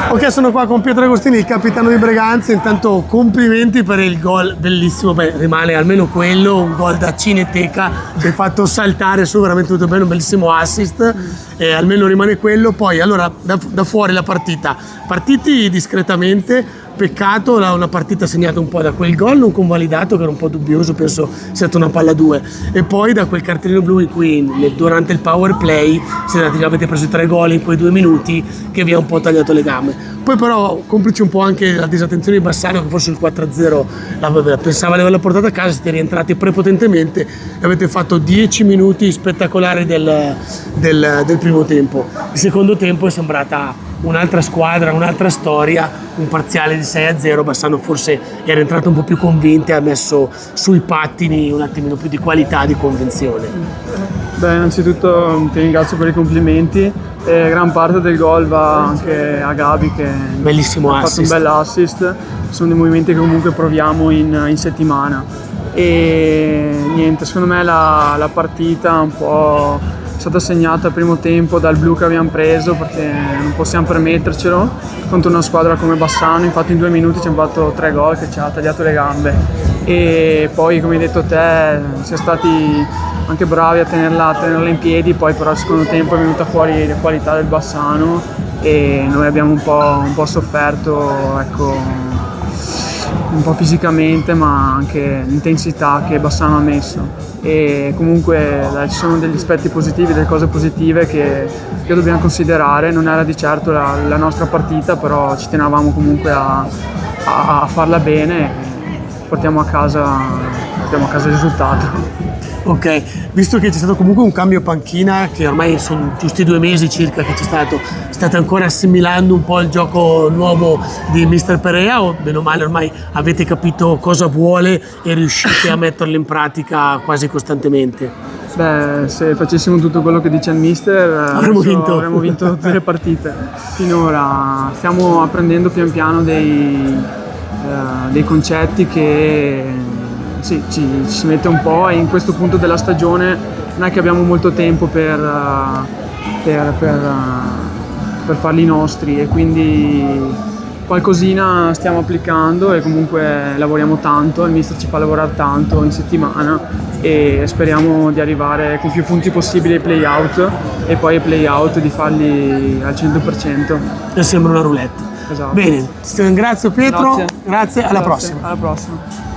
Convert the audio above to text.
Ok, sono qua con Pietro Agostini, il capitano di Breganze. Intanto complimenti per il gol bellissimo. Beh, rimane almeno quello, un gol da cineteca, ci hai fatto saltare su, veramente tutto bene, un bellissimo assist, e almeno rimane quello. Poi allora da fuori la partita, partiti discretamente. Peccato, una partita segnata un po' da quel gol non convalidato che era un po' dubbioso, penso sia stata una palla 2, e poi da quel cartellino blu in cui durante il power play avete preso 3 gol in quei 2 minuti che vi ha un po' tagliato le gambe. Poi però complice un po' anche la disattenzione di Bassano, che forse il 4-0 pensava di averla portata a casa, siete rientrati prepotentemente e avete fatto 10 minuti spettacolari del primo tempo. Il secondo tempo è sembrata un'altra squadra, un'altra storia, un parziale di 6-0, Bassano forse era entrato un po' più convinto e ha messo sui pattini un attimino più di qualità, di convinzione. Beh, innanzitutto ti ringrazio per i complimenti, e gran parte del gol va anche a Gabi che Bellissimo ha fatto un assist. bell assist, sono dei movimenti che comunque proviamo in settimana e niente, secondo me la partita un po' è stata segnata al primo tempo dal blu che abbiamo preso, perché non possiamo permettercelo contro una squadra come Bassano. Infatti in 2 minuti ci hanno fatto 3 gol che ci ha tagliato le gambe, e poi come hai detto te siamo stati anche bravi a tenerla in piedi. Poi però al secondo tempo è venuta fuori la qualità del Bassano e noi abbiamo un po' sofferto, ecco, un po' fisicamente ma anche l'intensità che Bassano ha messo. E comunque dai, ci sono degli aspetti positivi, delle cose positive che dobbiamo considerare. Non era di certo la nostra partita, però ci tenevamo comunque a farla bene e portiamo a casa il risultato. Ok, visto che c'è stato comunque un cambio panchina, che ormai sono giusti 2 mesi circa che c'è stato, state ancora assimilando un po' il gioco nuovo di Mister Perea, o bene o male ormai avete capito cosa vuole e riuscite a metterlo in pratica quasi costantemente? Beh, se facessimo tutto quello che dice il mister Avremmo vinto tutte le partite finora. Stiamo apprendendo pian piano dei concetti che sì, ci si mette un po', e in questo punto della stagione non è che abbiamo molto tempo per farli nostri, e quindi qualcosina stiamo applicando e comunque lavoriamo tanto. Il mister ci fa lavorare tanto in settimana e speriamo di arrivare con più punti possibili ai play-out, e poi ai play-out di farli al 100%. E sembra una roulette. Esatto. Bene, ti ringrazio Pietro, grazie, alla prossima. Alla prossima.